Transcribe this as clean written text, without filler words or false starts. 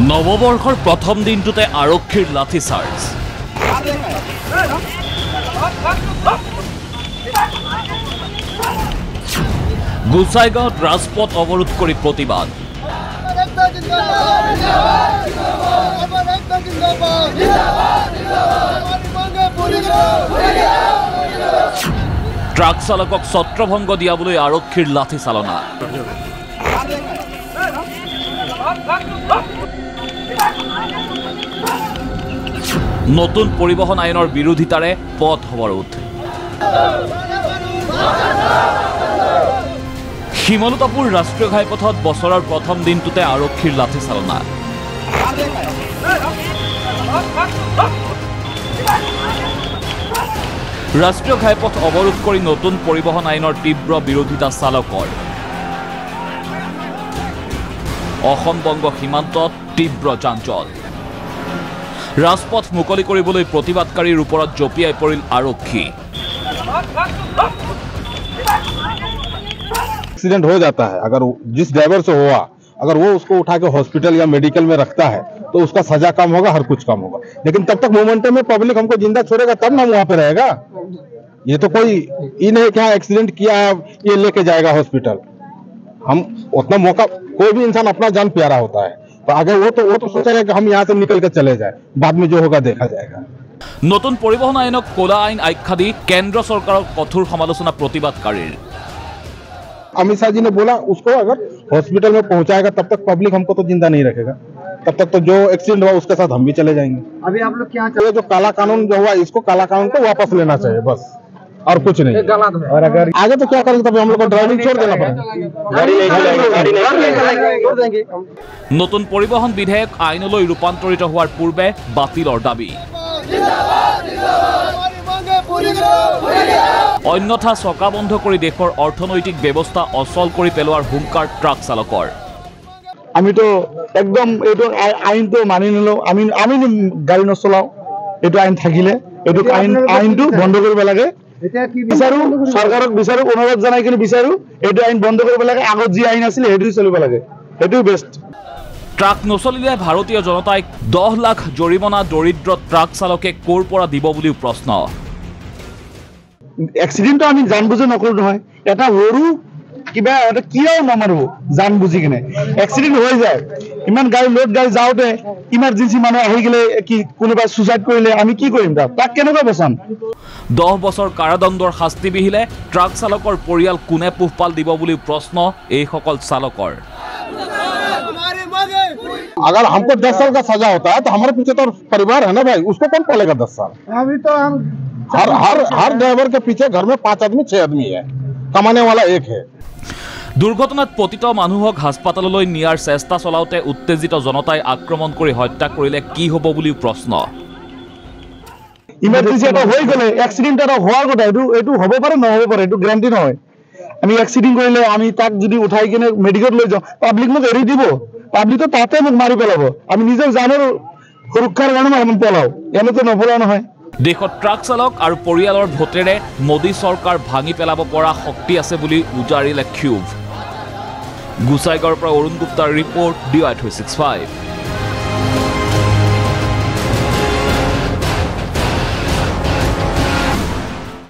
নৱবৰ্ষৰ প্ৰথম দিনটোতে আৰক্ষীৰ লাঠি চাৰ্জ। গোসাইগাঁৱত ৰাজপথ অৱৰোধ কৰি প্ৰতিবাদ। ট্ৰাক চালকক ছত্ৰভংগ দিয়াবলৈ আৰক্ষীৰ লাঠি চালনা। নতুন পৰিবহন আইনৰ বিৰোধিতাৰে পথ অৱৰোধ। শিমলুতাপুৰ ৰাষ্ট্ৰীয় ঘাইপথত বছৰৰ প্ৰথম দিনটোতে আৰক্ষীৰ লাঠি চালনা। ৰাষ্ট্ৰীয় ঘাইপথ অৱৰোধ কৰি নতুন পৰিবহন আইনৰ তীব্ৰ বিৰোধিতা চালকৰ। অসম বংগ সীমান্তত তীব্ৰ যান-জঁট। ৰাজপথ মুকলি কৰিবলৈ প্ৰতিবাদকাৰীৰ ওপৰত জঁপিয়াই পৰিল আৰক্ষী। एक्सीडेंट हो जाता है, अगर जिस ड्राइवर से हुआ अगर वो उसको उठा के हॉस्पिटल या मेडिकल में रखता है तो उसका सजा कम होगा, हर कुछ कम होगा। लेकिन तब तक मोमेंटम में पब्लिक हमको जिंदा छोड़ेगा तब ना वहां पे रहेगा। ये तो कोई ये नहीं क्या एक्सीडेंट किया है ये लेके जाएगा हॉस्पिटल। हम उतना मौका, कोई भी इंसान अपना जान प्यारा होता है, तो आगे वो तो सोचेगा कि हम यहाँ से निकल कर चले जाए, बाद में जो होगा देखा जाएगा। নতুন পৰিবহন আইনক ক'লা আইন আখ্যা দি কেন্দ্ৰ চৰকাৰক কঠোৰ সমালোচনা প্ৰতিবাদকাৰীৰ। अमित शाह जी ने बोला उसको अगर हॉस्पिटल में पहुंचाएगा तब तक पब्लिक हमको तो जिंदा नहीं रखेगा, तब तक तो जो एक्सीडेंट हुआ उसके साथ हम भी चले जाएंगे। अभी आप लोग क्या ये जो काला कानून जो हुआ इसको काला कानून को वापस लेना चाहिए बस, और कुछ नहीं। और अगर आगे तो क्या करेंगे, तब हम लोग को ड्राइविंग छोड़ देना पड़ेगा। নতুন পৰিবহন বিধেয়ক আইনলৈ ৰূপান্তৰিত হোৱাৰ পূৰ্বে বাতিলৰ দাবী। অন্যথা চকা বন্ধ কৰি দেশৰ অৰ্থনৈতিক ব্যৱস্থা অচল কৰি পেলোৱাৰ হুংকাৰ ট্ৰাক চালকৰ। আমি তো একদম এইটো আইন তো মানি নলওঁ, আমি গাড়ী নচলাওঁ। এইটো আইন থাকিলে এইটো আইনটো বন্ধ কৰিব লাগে। বিচাৰো চৰকাৰক বিচাৰো, অনুৰোধ জনাই কিনে বিচাৰো এইটো আইন বন্ধ কৰিব লাগে। আগত যি আইন আছিল সেইটো চলিব লাগে, সেইটোৱে বেষ্ট। ট্ৰাক নচলিলে ভাৰতীয় জনতাই 10 লাখ জৰিমনা দৰিদ্ৰ ট্ৰাক চালকে ক'ৰ পৰা দিব বুলিও প্ৰশ্ন। এক্সিডেণ্টটো আমি জান বুজি নকৰো নহয়, এটা সৰু কিবা এটা কিয় নমাৰো জান বুজি কিনে এক্সিডেণ্ট হৈ যায়। ইমান গাড়ী লোড গাড়ী যাওঁতে ইমাৰ্জেঞ্চি মানুহ আহি গ'লে কি কোনোবাই ছুইচাইড কৰিলে আমি কি কৰিম? তাক কেনেকৈ বচাম? 10 বছৰ কাৰাদণ্ডৰ শাস্তি বিহিলে ট্ৰাক চালকৰ পৰিয়াল কোনে পোহপাল দিব বুলিও প্ৰশ্ন এইসকল চালকৰ। अगर हमको 10 साल का सजा होता है तो हमारे पीछे तो परिवार है ना भाई, उसको कौन पालेगा 10 साल? अभी तो हम हर ड्राइवर के पीछे घर में 5 आदमी 6 आदमी है, कमाने वाला एक है। দুৰ্ঘটনাত পতিত মানুহক হাস্পাতাললৈ নিয়াৰ চেষ্টা চলাওঁতে উত্তেজিত জনতাই আক্ৰমণ কৰি হত্যা কৰিলে কি হ'ব বুলিও প্ৰশ্ন। ইমাৰ্জেঞ্চি এটা হৈ গ'লে এক্সিডেণ্ট এটা হোৱাৰ কথা, এইটো হ'ব পাৰে নহ'ব পাৰে, এইটো গ্যাৰাণ্টি নহয়। আমি এক্সিডেণ্ট কৰিলে আমি তাক যদি উঠাই কিনে মেডিকেল লৈ যাওঁ, পাব্লিক মোক এৰি দিব, পাব্লিক তো তাতে মোক মাৰি পেলাব। আমি নিজৰ জানৰ সুৰক্ষাৰ কাৰণে আমি পলাওঁ, এনেতো নপলাওঁ নহয়। দেশত ট্ৰাক চালক আৰু পৰিয়ালৰ ভোটেৰে মোদী চৰকাৰ ভাঙি পেলাব পৰা শক্তি আছে বুলি উজাৰিলে ক্ষোভ। গোসাইগাঁৱৰ পৰা অৰুণ গুপ্তাৰ ৰিপৰ্ট DY365।